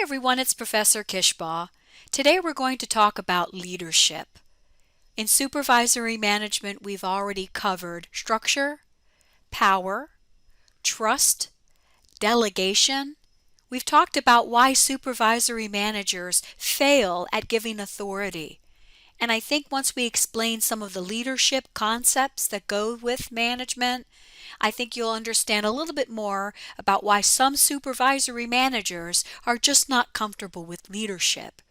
everyone, it's Professor Kishbaugh. Today we're going to talk about leadership. In supervisory management, we've already covered structure, power, trust, delegation. We've talked about why supervisory managers fail at giving authority. And I think once we explain some of the leadership concepts that go with management, I think you'll understand a little bit more about why some supervisory managers are just not comfortable with leadership.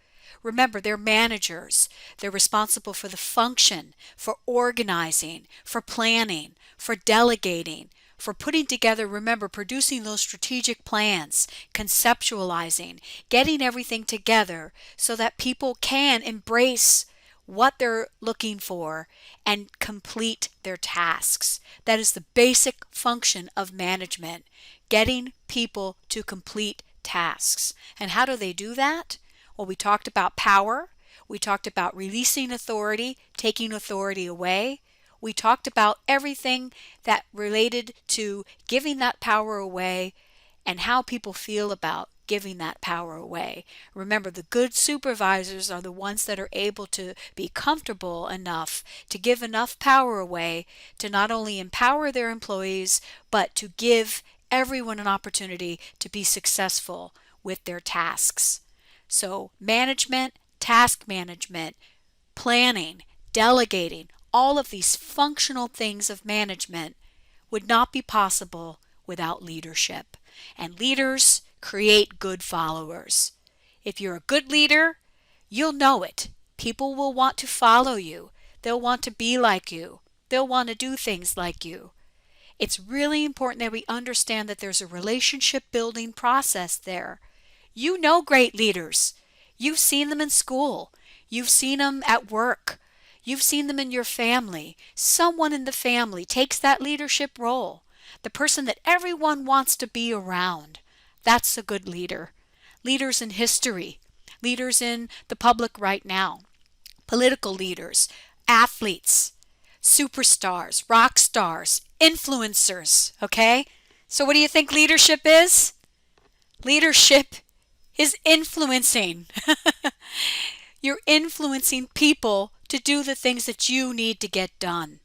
Remember, they're managers. They're responsible for the function, for organizing, for planning, for delegating, for putting together, remember, producing those strategic plans, conceptualizing, getting everything together so that people can embrace what they're looking for and complete their tasks. That is the basic function of management, getting people to complete tasks. And how do they do that? Well, we talked about power. We talked about releasing authority, taking authority away. We talked about everything that related to giving that power away and how people feel about giving that power away. Remember, the good supervisors are the ones that are able to be comfortable enough to give enough power away to not only empower their employees, but to give everyone an opportunity to be successful with their tasks. So management, task management, planning, delegating, all of these functional things of management would not be possible without leadership. And leaders create good followers. If you're a good leader, you'll know it. People will want to follow you. They'll want to be like you. They'll want to do things like you. It's really important that we understand that there's a relationship building process there. You know great leaders. You've seen them in school. You've seen them at work. You've seen them in your family. Someone in the family takes that leadership role. The person that everyone wants to be around. That's a good leader. Leaders in history. Leaders in the public right now. Political leaders. Athletes. Superstars. Rock stars. Influencers. Okay? So what do you think leadership is? Leadership is influencing. You're influencing people to do the things that you need to get done.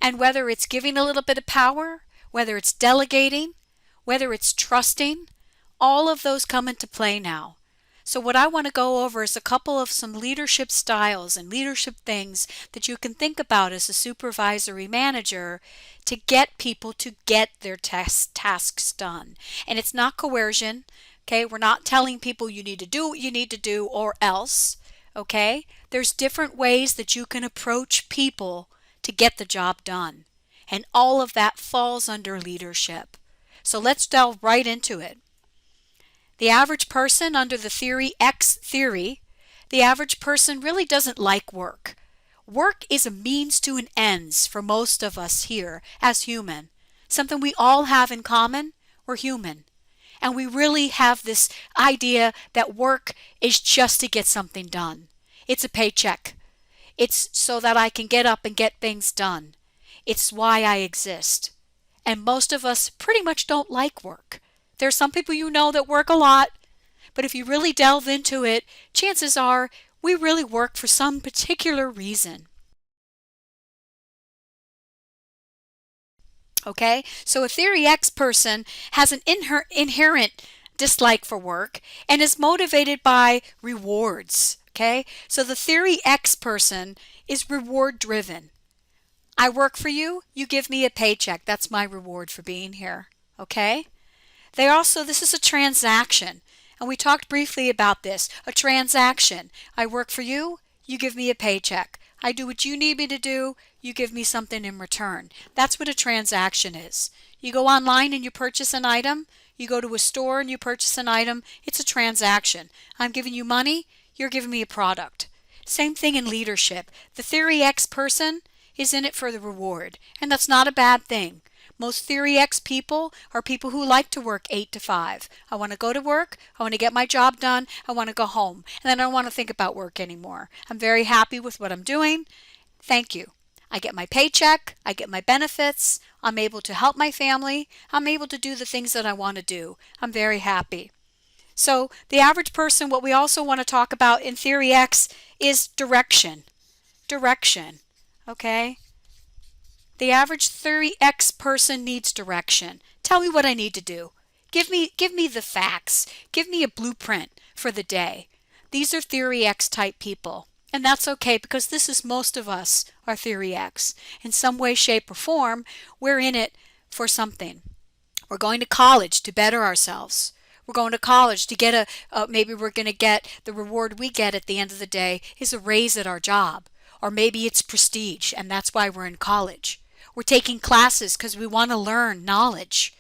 And whether it's giving a little bit of power, whether it's delegating, whether it's trusting, all of those come into play now. So what I want to go over is a couple of some leadership styles and leadership things that you can think about as a supervisory manager to get people to get their tasks done. And it's not coercion. Okay, we're not telling people you need to do what you need to do or else. Okay, there's different ways that you can approach people to get the job done. And all of that falls under leadership. So let's delve right into it. The average person under the theory X theory, the average person really doesn't like work. Work is a means to an ends for most of us here as human. Something we all have in common, we're human. And we really have this idea that work is just to get something done. It's a paycheck. It's so that I can get up and get things done. It's why I exist. And most of us pretty much don't like work. There are some people you know that work a lot, but if you really delve into it, chances are we really work for some particular reason. Okay, so a Theory X person has an inherent dislike for work and is motivated by rewards. Okay, so the Theory X person is reward driven. I work for you, you give me a paycheck. That's my reward for being here. Okay, this is a transaction, and we talked briefly about this. A transaction. I work for you, you give me a paycheck. I do what you need me to do, you give me something in return. That's what a transaction is. You go online and you purchase an item. You go to a store and you purchase an item. It's a transaction. I'm giving you money, you're giving me a product. Same thing in leadership. The Theory X person is in it for the reward, and that's not a bad thing. Most Theory X people are people who like to work 8 to 5. I want to go to work, I want to get my job done, I want to go home, and then I don't want to think about work anymore. I'm very happy with what I'm doing. Thank you. I get my paycheck, I get my benefits, I'm able to help my family, I'm able to do the things that I want to do. I'm very happy. So the average person, what we also want to talk about in Theory X is direction. Direction, okay? The average Theory X person needs direction. Tell me what I need to do. Give me the facts. Give me a blueprint for the day. These are Theory X type people. And that's okay, because this is most of us are Theory X. In some way, shape, or form, we're in it for something. We're going to college to better ourselves. We're going to college to get maybe we're going to get the reward we get at the end of the day is a raise at our job. Or maybe it's prestige, and that's why we're in college. We're taking classes because we want to learn knowledge.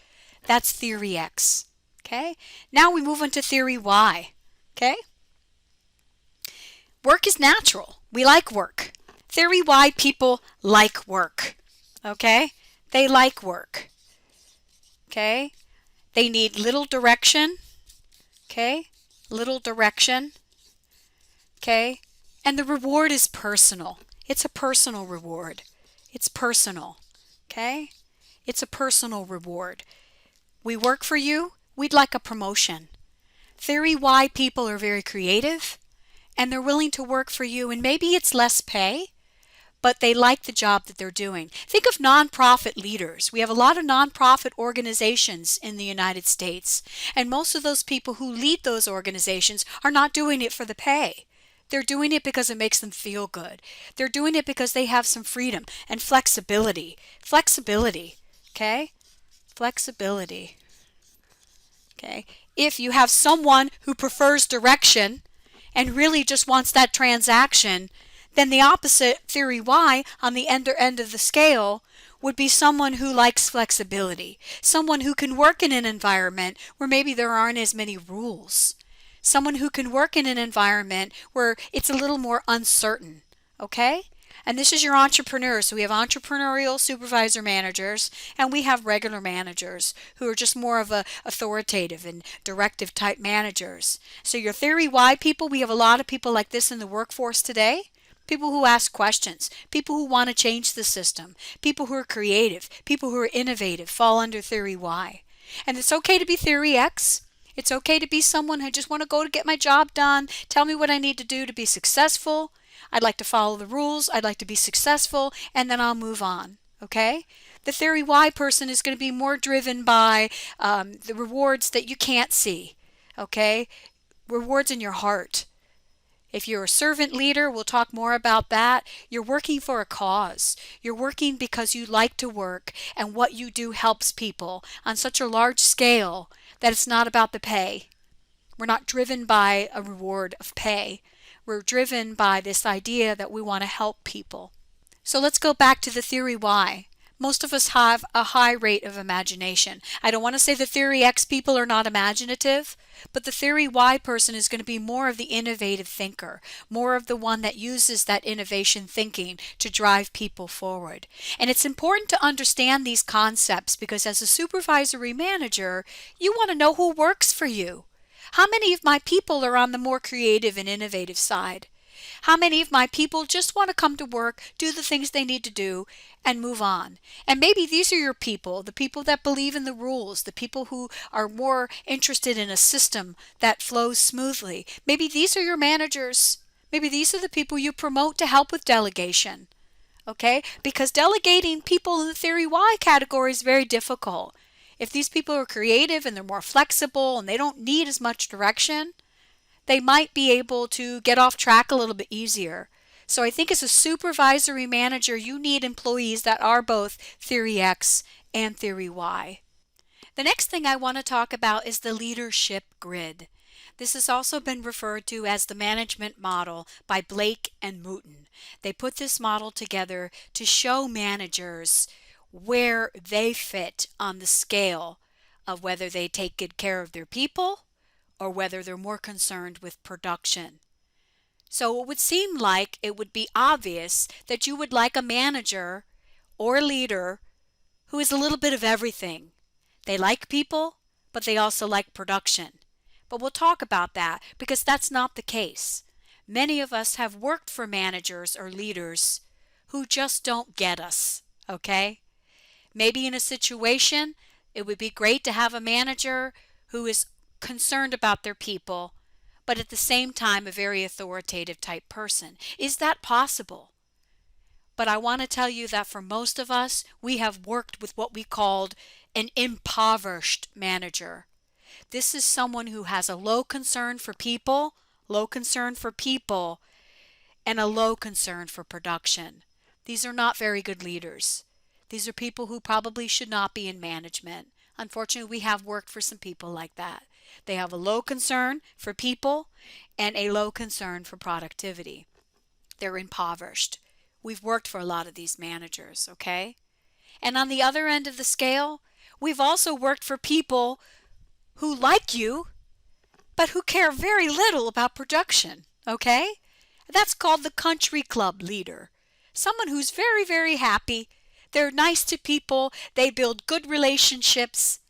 That's Theory X. Okay? Now we move on to Theory Y. Okay? Work is natural. We like work. Theory Y people like work. Okay? They like work. Okay? They need little direction. Okay? Little direction. Okay? And the reward is personal. It's a personal reward. It's personal. Okay? It's a personal reward. We work for you. We'd like a promotion. Theory Y people are very creative, and they're willing to work for you, and maybe it's less pay, but they like the job that they're doing. Think of nonprofit leaders. We have a lot of nonprofit organizations in the United States, and most of those people who lead those organizations are not doing it for the pay. They're doing it because it makes them feel good. They're doing it because they have some freedom and flexibility. Flexibility, okay? Flexibility, okay? If you have someone who prefers direction and really just wants that transaction, then the opposite, Theory Y, on the end of the scale, would be someone who likes flexibility, someone who can work in an environment where maybe there aren't as many rules, someone who can work in an environment where it's a little more uncertain, okay? And this is your entrepreneurs. So we have entrepreneurial supervisor managers, and we have regular managers who are just more of a authoritative and directive type managers. So your Theory Y people, we have a lot of people like this in the workforce today. People who ask questions, people who want to change the system, people who are creative, people who are innovative fall under Theory Y. And it's okay to be Theory X. It's okay to be someone who just want to go to get my job done, tell me what I need to do to be successful. I'd like to follow the rules, I'd like to be successful, and then I'll move on, okay? The Theory Y person is going to be more driven by the rewards that you can't see, okay? Rewards in your heart. If you're a servant leader, we'll talk more about that. You're working for a cause. You're working because you like to work, and what you do helps people on such a large scale that it's not about the pay. We're not driven by a reward of pay. We're driven by this idea that we want to help people. So let's go back to the Theory Y. Most of us have a high rate of imagination. I don't want to say the Theory X people are not imaginative, but the Theory Y person is going to be more of the innovative thinker, more of the one that uses that innovation thinking to drive people forward. And it's important to understand these concepts because as a supervisory manager, you want to know who works for you. How many of my people are on the more creative and innovative side? How many of my people just want to come to work, do the things they need to do, and move on? And maybe these are your people, the people that believe in the rules, the people who are more interested in a system that flows smoothly. Maybe these are your managers. Maybe these are the people you promote to help with delegation. Okay? Because delegating people in the Theory Y category is very difficult. If these people are creative and they're more flexible and they don't need as much direction, they might be able to get off track a little bit easier. So I think as a supervisory manager, you need employees that are both Theory X and Theory Y. The next thing I want to talk about is the leadership grid. This has also been referred to as the management model by Blake and Mouton. They put this model together to show managers where they fit on the scale of whether they take good care of their people or whether they're more concerned with production. So it would seem like it would be obvious that you would like a manager or leader who is a little bit of everything. They like people, but they also like production. But we'll talk about that because that's not the case. Many of us have worked for managers or leaders who just don't get us, okay? Maybe in a situation, it would be great to have a manager who is concerned about their people, but at the same time a very authoritative type person. Is that possible? But I want to tell you that for most of us, we have worked with what we called an impoverished manager. This is someone who has a low concern for people, and a low concern for production. These are not very good leaders. These are people who probably should not be in management. Unfortunately, we have worked for some people like that. They have a low concern for people and a low concern for productivity. They're impoverished. We've worked for a lot of these managers, okay? And on the other end of the scale, we've also worked for people who like you, but who care very little about production, okay? That's called the country club leader. Someone who's very, very happy. They're nice to people. They build good relationships.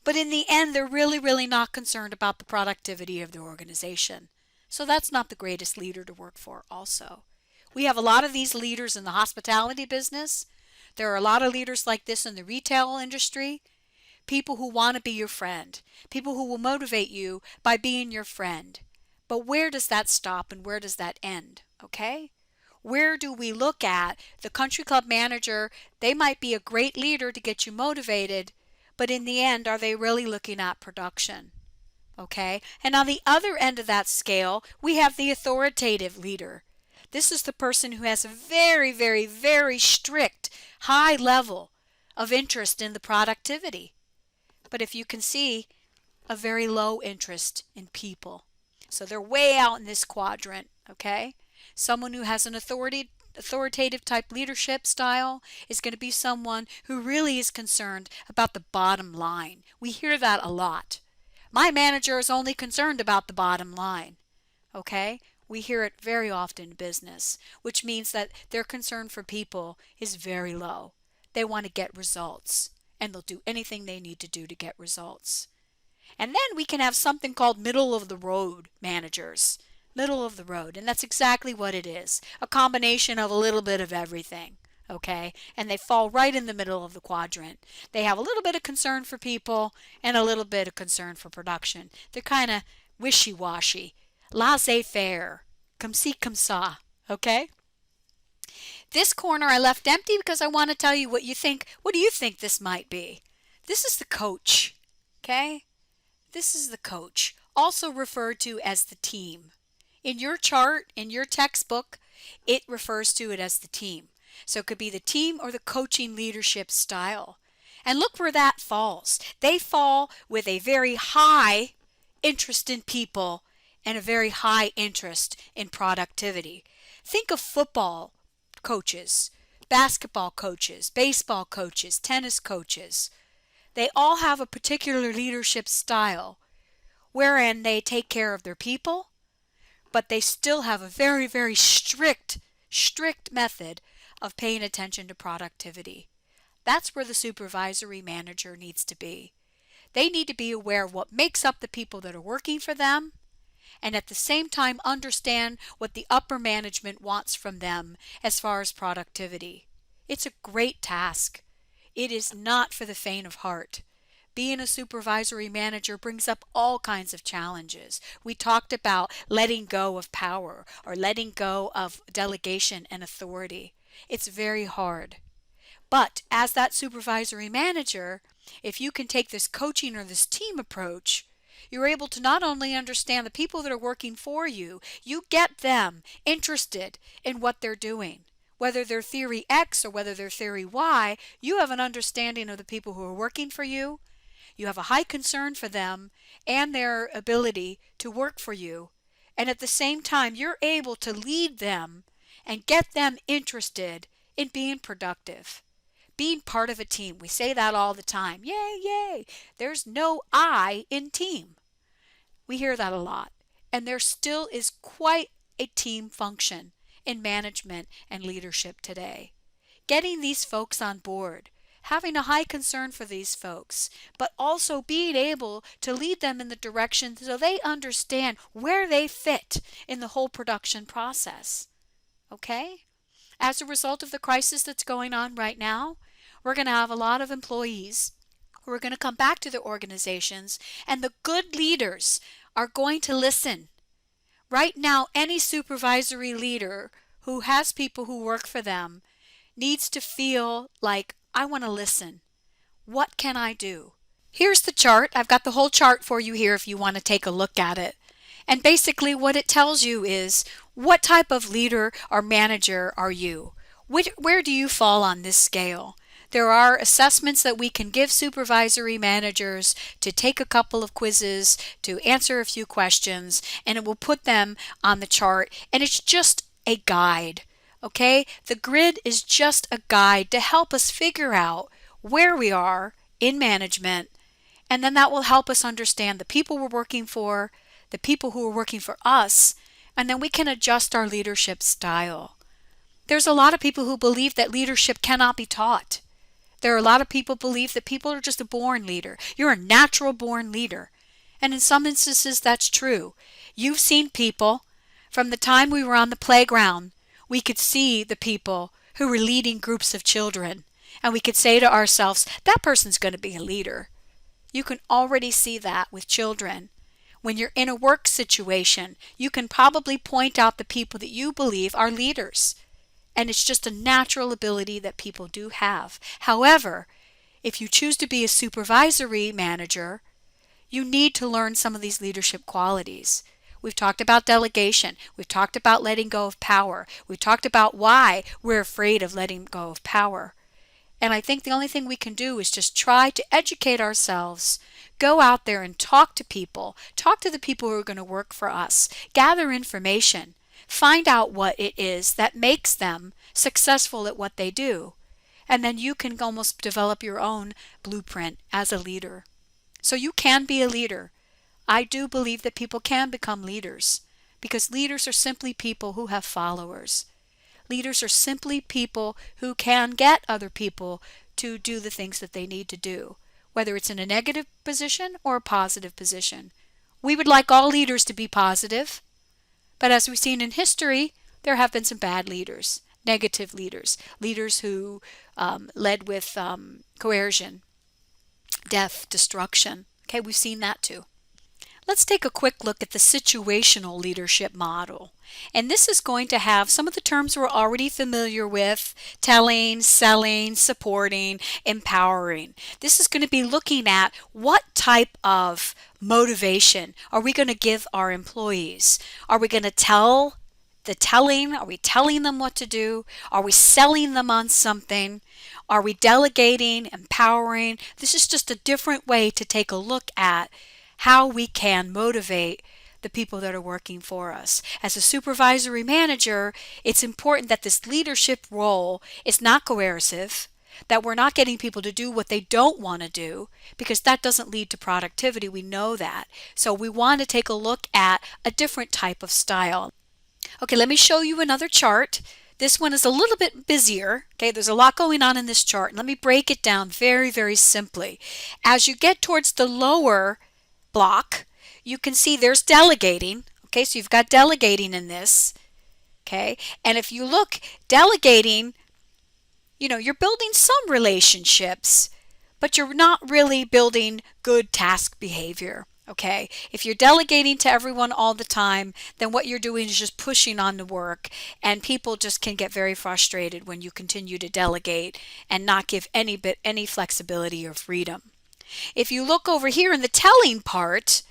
But in the end, they're really, really not concerned about the productivity of their organization. So that's not the greatest leader to work for also. We have a lot of these leaders in the hospitality business. There are a lot of leaders like this in the retail industry. People who want to be your friend. People who will motivate you by being your friend. But where does that stop and where does that end? Okay? Where do we look at the country club manager? They might be a great leader to get you motivated, but in the end, are they really looking at production? Okay? And on the other end of that scale, we have the authoritative leader. This is the person who has a very, very, very strict, high level of interest in the productivity. But if you can see, a very low interest in people. So they're way out in this quadrant, okay? Someone who has an authoritative type leadership style is going to be someone who really is concerned about the bottom line. We hear that a lot. My manager is only concerned about the bottom line, okay? We hear it very often in business, which means that their concern for people is very low. They want to get results, and they'll do anything they need to do to get results. And then we can have something called middle of the road managers. Middle of the road. And that's exactly what it is. A combination of a little bit of everything. Okay? And they fall right in the middle of the quadrant. They have a little bit of concern for people and a little bit of concern for production. They're kind of wishy-washy. Laissez-faire. Comme ci, comme ça. Okay? This corner I left empty because I want to tell you what you think. What do you think this might be? This is the coach. Okay? This is the coach, also referred to as the team. In your chart, in your textbook, it refers to it as the team. So it could be the team or the coaching leadership style. And look where that falls. They fall with a very high interest in people and a very high interest in productivity. Think of football coaches, basketball coaches, baseball coaches, tennis coaches. They all have a particular leadership style wherein they take care of their people, but they still have a very, very strict method of paying attention to productivity. That's where the supervisory manager needs to be. They need to be aware of what makes up the people that are working for them, and at the same time understand what the upper management wants from them as far as productivity. It's a great task. It is not for the faint of heart. Being a supervisory manager brings up all kinds of challenges. We talked about letting go of power or letting go of delegation and authority. It's very hard. But as that supervisory manager, if you can take this coaching or this team approach, you're able to not only understand the people that are working for you, you get them interested in what they're doing. Whether they're theory X or whether they're theory Y, you have an understanding of the people who are working for you. You have a high concern for them and their ability to work for you. And at the same time, you're able to lead them and get them interested in being productive, being part of a team. We say that all the time. Yay, yay. There's no I in team. We hear that a lot. And there still is quite a team function in management and leadership today. Getting these folks on board, having a high concern for these folks, but also being able to lead them in the direction so they understand where they fit in the whole production process. Okay? As a result of the crisis that's going on right now, we're going to have a lot of employees who are going to come back to their organizations, and the good leaders are going to listen. Right now, any supervisory leader who has people who work for them needs to feel like, I want to listen. What can I do? Here's the chart. I've got the whole chart for you here if you want to take a look at it. And basically what it tells you is, what type of leader or manager are you? Where do you fall on this scale? There are assessments that we can give supervisory managers to take a couple of quizzes, to answer a few questions, and it will put them on the chart. And it's just a guide, okay? The grid is just a guide to help us figure out where we are in management, and then that will help us understand the people we're working for, the people who are working for us, and then we can adjust our leadership style. There's a lot of people who believe that leadership cannot be taught. There are a lot of people who believe that people are just a born leader. You're a natural born leader. And in some instances, that's true. You've seen people, from the time we were on the playground, we could see the people who were leading groups of children. And we could say to ourselves, that person's going to be a leader. You can already see that with children. When you're in a work situation, you can probably point out the people that you believe are leaders. And it's just a natural ability that people do have. However, if you choose to be a supervisory manager, you need to learn some of these leadership qualities. We've talked about delegation. We've talked about letting go of power. We've talked about why we're afraid of letting go of power. And I think the only thing we can do is just try to educate ourselves, go out there and talk to people, talk to the people who are going to work for us, gather information, find out what it is that makes them successful at what they do. And then you can almost develop your own blueprint as a leader. So you can be a leader. I do believe that people can become leaders, because leaders are simply people who have followers. Leaders are simply people who can get other people to do the things that they need to do, whether it's in a negative position or a positive position. We would like all leaders to be positive, but as we've seen in history, there have been some bad leaders, negative leaders, leaders who led with coercion, death, destruction. Okay, we've seen that too. Let's take a quick look at the situational leadership model. And this is going to have some of the terms we're already familiar with: telling, selling, supporting, empowering. This is going to be looking at what type of motivation are we going to give our employees. Are we going to tell the telling? Are we telling them what to do? Are we selling them on something? Are we delegating, empowering? This is just a different way to take a look at how we can motivate the people that are working for us. As a supervisory manager, it's important that this leadership role is not coercive, that we're not getting people to do what they don't want to do, because that doesn't lead to productivity. We know that. So we want to take a look at a different type of style. Okay, let me show you another chart. This one is a little bit busier. Okay, there's a lot going on in this chart. Let me break it down very, very simply. As you get towards the lower block, you can see there's delegating. Okay, so you've got delegating in this. Okay, and if you look, delegating, you're building some relationships, but you're not really building good task behavior. Okay, if you're delegating to everyone all the time, then what you're doing is just pushing on the work, and people just can get very frustrated when you continue to delegate and not give any flexibility or freedom. If you look over here in the telling part,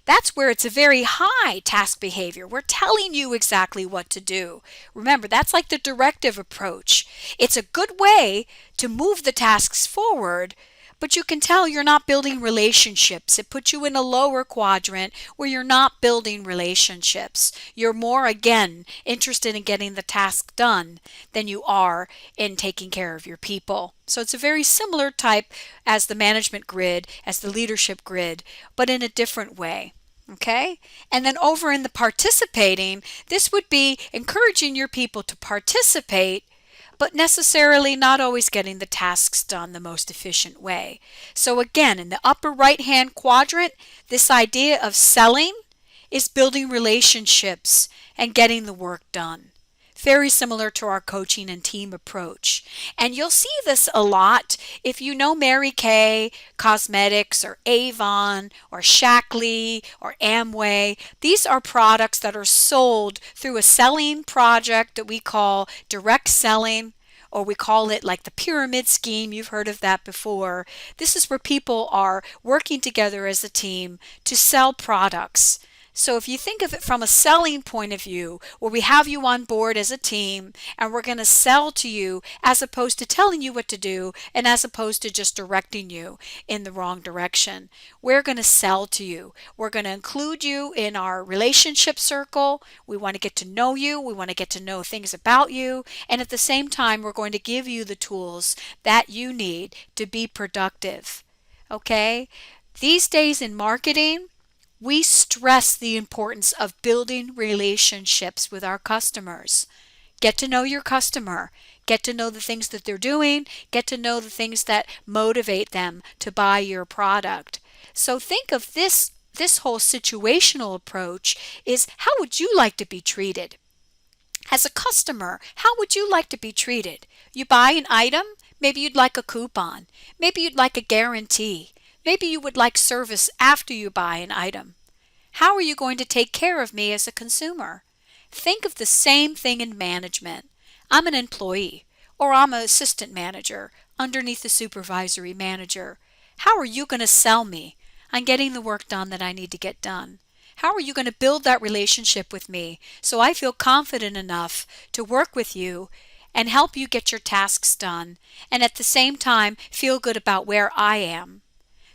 that's where it's a very high task behavior. We're telling you exactly what to do. Remember, that's like the directive approach. It's a good way to move the tasks forward, but you can tell you're not building relationships. It puts you in a lower quadrant where you're not building relationships. You're more, again, interested in getting the task done than you are in taking care of your people. So it's a very similar type as the management grid, as the leadership grid, but in a different way. Okay? And then over in the participating, this would be encouraging your people to participate, but necessarily not always getting the tasks done the most efficient way. So again, in the upper right-hand quadrant, this idea of selling is building relationships and getting the work done. Very similar to our coaching and team approach. And you'll see this a lot if you know Mary Kay Cosmetics or Avon or Shackley or Amway. These are products that are sold through a selling project that we call direct selling, or we call it like the pyramid scheme. You've heard of that before. This is where people are working together as a team to sell products. So if you think of it from a selling point of view, where we have you on board as a team and we're going to sell to you as opposed to telling you what to do and as opposed to just directing you in the wrong direction. We're going to sell to you. We're going to include you in our relationship circle. We want to get to know you. We want to get to know things about you. And at the same time, we're going to give you the tools that you need to be productive. Okay? These days in marketing, we stress the importance of building relationships with our customers. Get to know your customer. Get to know the things that they're doing. Get to know the things that motivate them to buy your product. So think of this whole situational approach is, how would you like to be treated? As a customer, how would you like to be treated? You buy an item, maybe you'd like a coupon. Maybe you'd like a guarantee. Maybe you would like service after you buy an item. How are you going to take care of me as a consumer? Think of the same thing in management. I'm an employee, or I'm an assistant manager underneath the supervisory manager. How are you going to sell me on getting the work done that I need to get done? How are you going to build that relationship with me so I feel confident enough to work with you and help you get your tasks done, and at the same time feel good about where I am?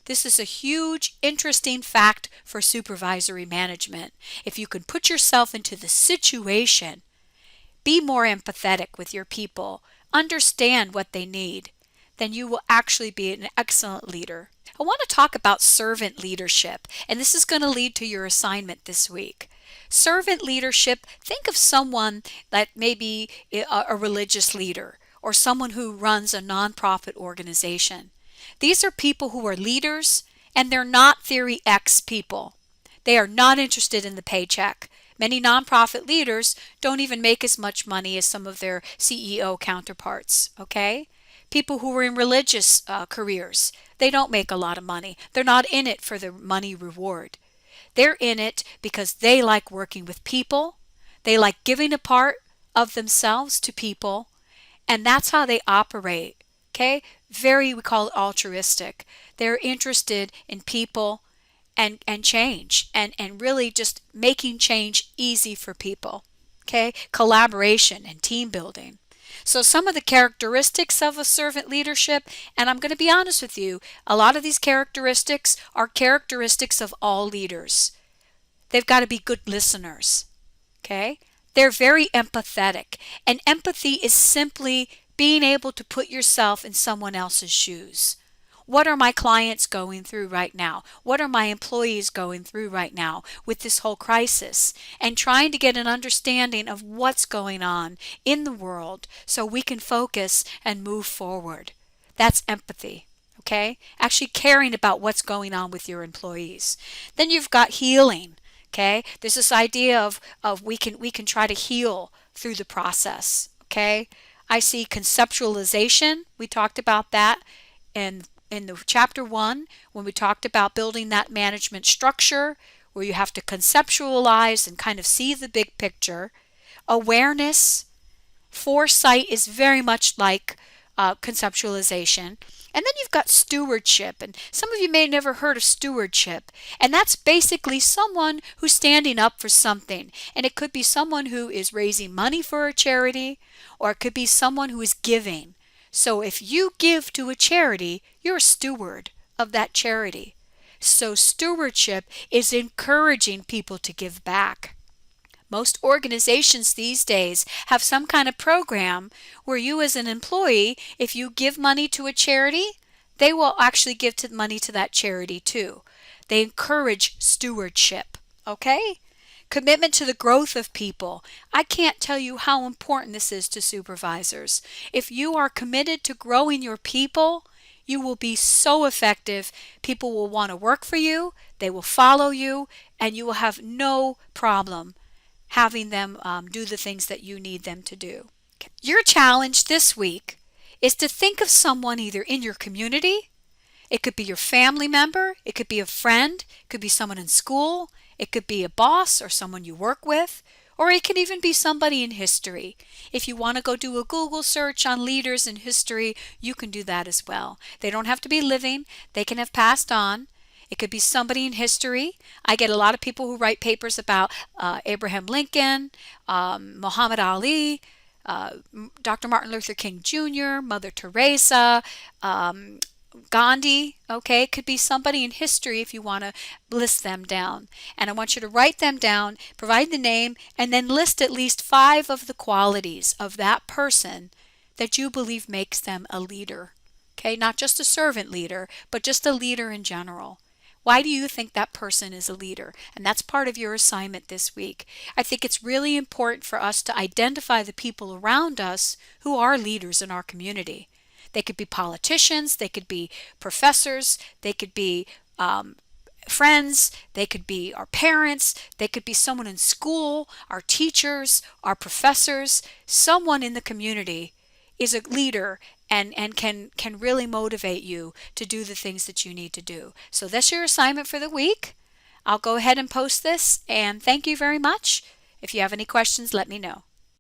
This is a huge, interesting fact for supervisory management. If you can put yourself into the situation, be more empathetic with your people, understand what they need, then you will actually be an excellent leader. I want to talk about servant leadership, and this is going to lead to your assignment this week. Servant leadership, think of someone that may be a religious leader or someone who runs a nonprofit organization. These are people who are leaders, and they're not Theory X people. They are not interested in the paycheck. Many nonprofit leaders don't even make as much money as some of their CEO counterparts, okay? People who are in religious careers, they don't make a lot of money. They're not in it for the money reward. They're in it because they like working with people. They like giving a part of themselves to people, and that's how they operate. Okay, we call it altruistic. They're interested in people and change and really just making change easy for people. Okay, collaboration and team building. So some of the characteristics of a servant leadership, and I'm going to be honest with you, a lot of these characteristics are characteristics of all leaders. They've got to be good listeners. Okay, they're very empathetic, and empathy is simply being able to put yourself in someone else's shoes. What are my clients going through right now? What are my employees going through right now with this whole crisis? And trying to get an understanding of what's going on in the world so we can focus and move forward. That's empathy. Okay? Actually caring about what's going on with your employees. Then you've got healing. Okay? There's this idea of we can try to heal through the process. Okay? I see conceptualization. We talked about that in the chapter 1 when we talked about building that management structure where you have to conceptualize and kind of see the big picture. Awareness, foresight is very much like conceptualization. And then you've got stewardship, and some of you may have never heard of stewardship, and that's basically someone who's standing up for something. And it could be someone who is raising money for a charity, or it could be someone who is giving. So if you give to a charity, you're a steward of that charity. So stewardship is encouraging people to give back. Most organizations these days have some kind of program where you as an employee, if you give money to a charity, they will actually give money to that charity too. They encourage stewardship, okay? Commitment to the growth of people. I can't tell you how important this is to supervisors. If you are committed to growing your people, you will be so effective. People will want to work for you, they will follow you, and you will have no problem having them do the things that you need them to do. Okay. Your challenge this week is to think of someone either in your community, it could be your family member, it could be a friend, it could be someone in school, it could be a boss or someone you work with, or it can even be somebody in history. If you want to go do a Google search on leaders in history, you can do that as well. They don't have to be living, they can have passed on. It could be somebody in history. I get a lot of people who write papers about Abraham Lincoln, Muhammad Ali, Dr. Martin Luther King Jr., Mother Teresa, Gandhi. Okay, it could be somebody in history if you want to list them down. And I want you to write them down, provide the name, and then list at least 5 of the qualities of that person that you believe makes them a leader. Okay, not just a servant leader, but just a leader in general. Why do you think that person is a leader? And that's part of your assignment this week. I think it's really important for us to identify the people around us who are leaders in our community. They could be politicians, they could be professors, they could be friends, they could be our parents, they could be someone in school, our teachers, our professors. Someone in the community is a leader and can really motivate you to do the things that you need to do. So that's your assignment for the week. I'll go ahead and post this, and thank you very much. If you have any questions, let me know.